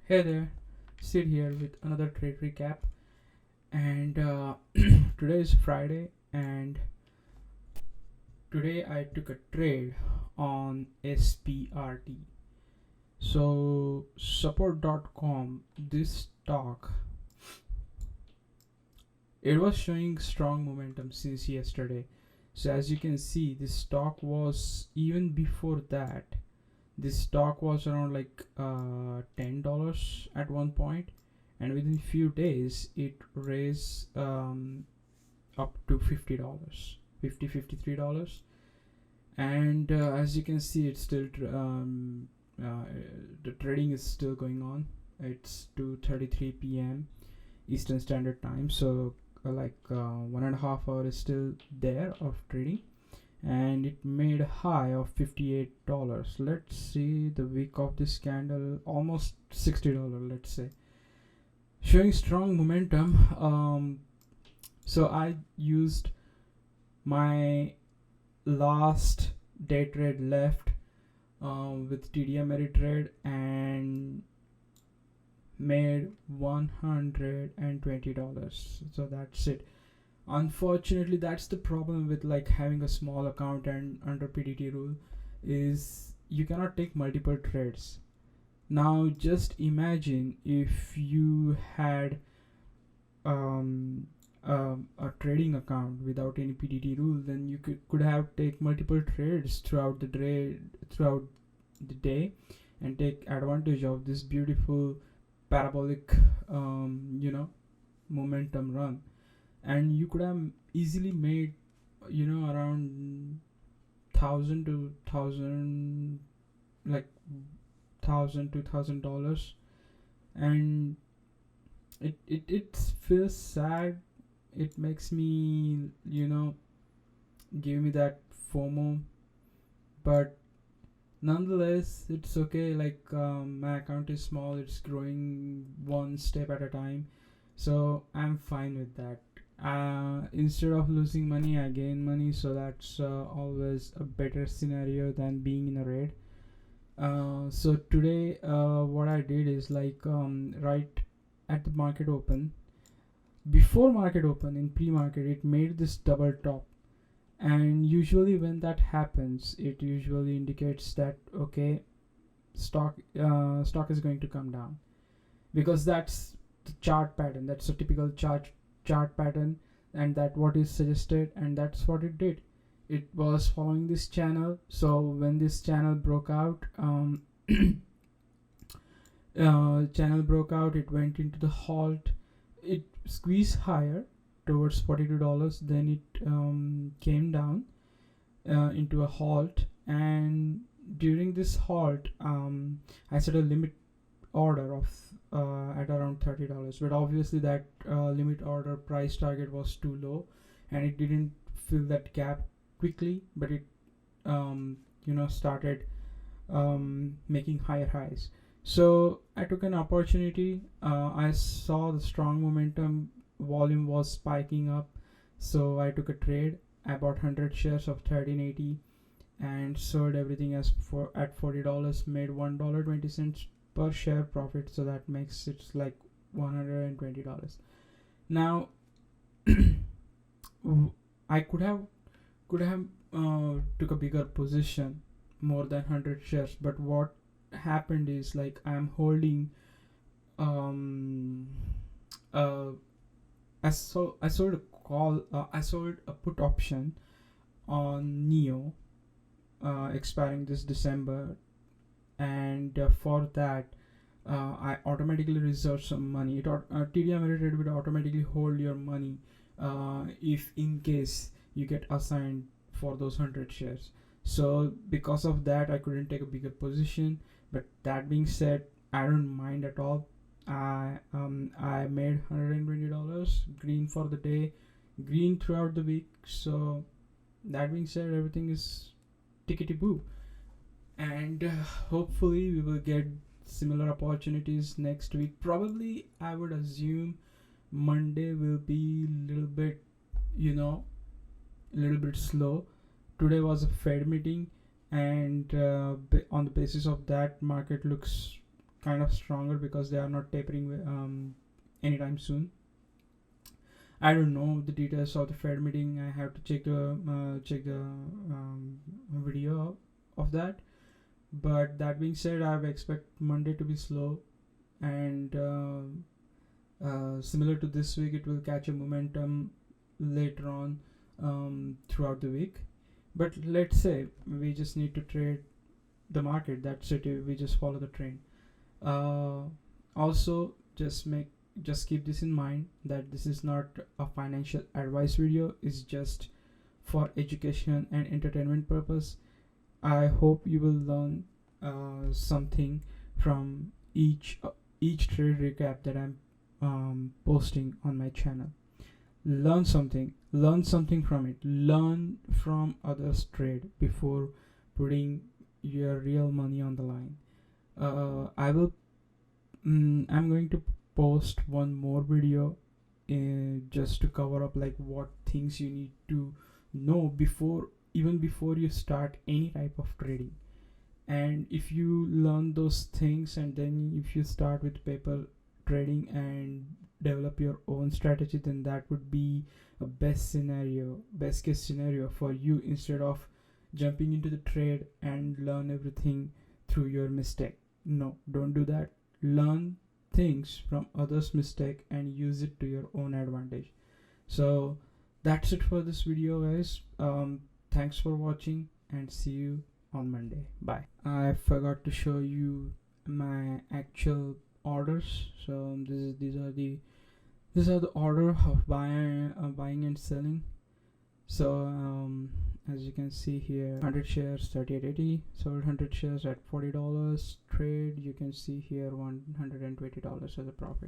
Hey there, Sid here with another trade recap. And today is Friday, and today I took a trade on SPRT. So, support.com, this stock, it was showing strong momentum since yesterday. So, as you can see, this stock was even before that. This stock was around like $10 at one point, and within few days it raised up to $50, 53 dollars. And as you can see, it's still the trading is still going on. It's 2:33 p.m. Eastern Standard Time, so 1.5 hour is still there of trading, and it made a high of $58. Let's see the wick of this candle, almost $60, let's say, showing strong momentum. So I used my last day trade left with Tdameritrade and made $120. So that's it. Unfortunately, that's the problem with like having a small account and under PDT rule, is you cannot take multiple trades. Now just imagine if you had a trading account without any PDT rule, then you could have take multiple trades throughout the day and take advantage of this beautiful parabolic momentum run. And you could have easily made around thousand to thousand like $1,000 to $2,000. And it feels sad. It makes me give me that FOMO, but nonetheless it's okay. Like my account is small, it's growing one step at a time, so I'm fine with that. Instead of losing money, I gain money, so that's always a better scenario than being in a red. So today, what I did is right at the market open, before market open in pre-market, it made this double top. And usually when that happens, it usually indicates that okay, stock is going to come down, because that's the chart pattern. That's a typical chart pattern, and that what is suggested, and that's what it did. It was following this channel. So when this channel broke out, it went into the halt. It squeezed higher towards $42. Then it came down into a halt, and during this halt, I set a limit order of at around $30. But obviously that limit order price target was too low, and it didn't fill that gap quickly, but it started making higher highs. So I took an opportunity. I saw the strong momentum, volume was spiking up, so I took a trade. I bought 100 shares of 1380 and sold everything as for at $40, made $1.20 per share profit, so that makes it like $120. Now I could have took a bigger position, more than 100 shares, but what happened is like I'm holding um uh I sold a call, I sold a put option on Neo, expiring this December, and for that I automatically reserve some money. TD Ameritrade would automatically hold your money if in case you get assigned for those 100 shares. So because of that, I couldn't take a bigger position. But that being said, I don't mind at all. I made $120, green for the day, green throughout the week. So that being said, everything is tickety boo, and hopefully we will get similar opportunities next week. Probably I would assume Monday will be little bit, a little bit slow. Today was a Fed meeting, and on the basis of that, market looks kind of stronger because they are not tapering anytime soon. I don't know the details of the Fed meeting. I have to check the video of that. But that being said, I expect Monday to be slow, and similar to this week, it will catch a momentum later on throughout the week. But let's say we just need to trade the market. That's it. We just follow the trend. Also, just keep this in mind that this is not a financial advice video. It's just for education and entertainment purpose. I hope you will learn something from each trade recap that I'm posting on my channel. Learn something from it. Learn from others' trade before putting your real money on the line. I'm going to post one more video just to cover up like what things you need to know before you start any type of trading. And if you learn those things and then if you start with paper trading and develop your own strategy, then that would be a best case scenario for you, instead of jumping into the trade and learn everything through your mistake. No, don't do that. Learn things from others' mistake and use it to your own advantage. So that's it for this video, guys. Thanks for watching and see you on Monday. Bye. I forgot to show you my actual orders. So these are the order of buying and selling. So as you can see here, 100 shares 38.80, sold 100 shares at $40 trade. You can see here $120 as a profit.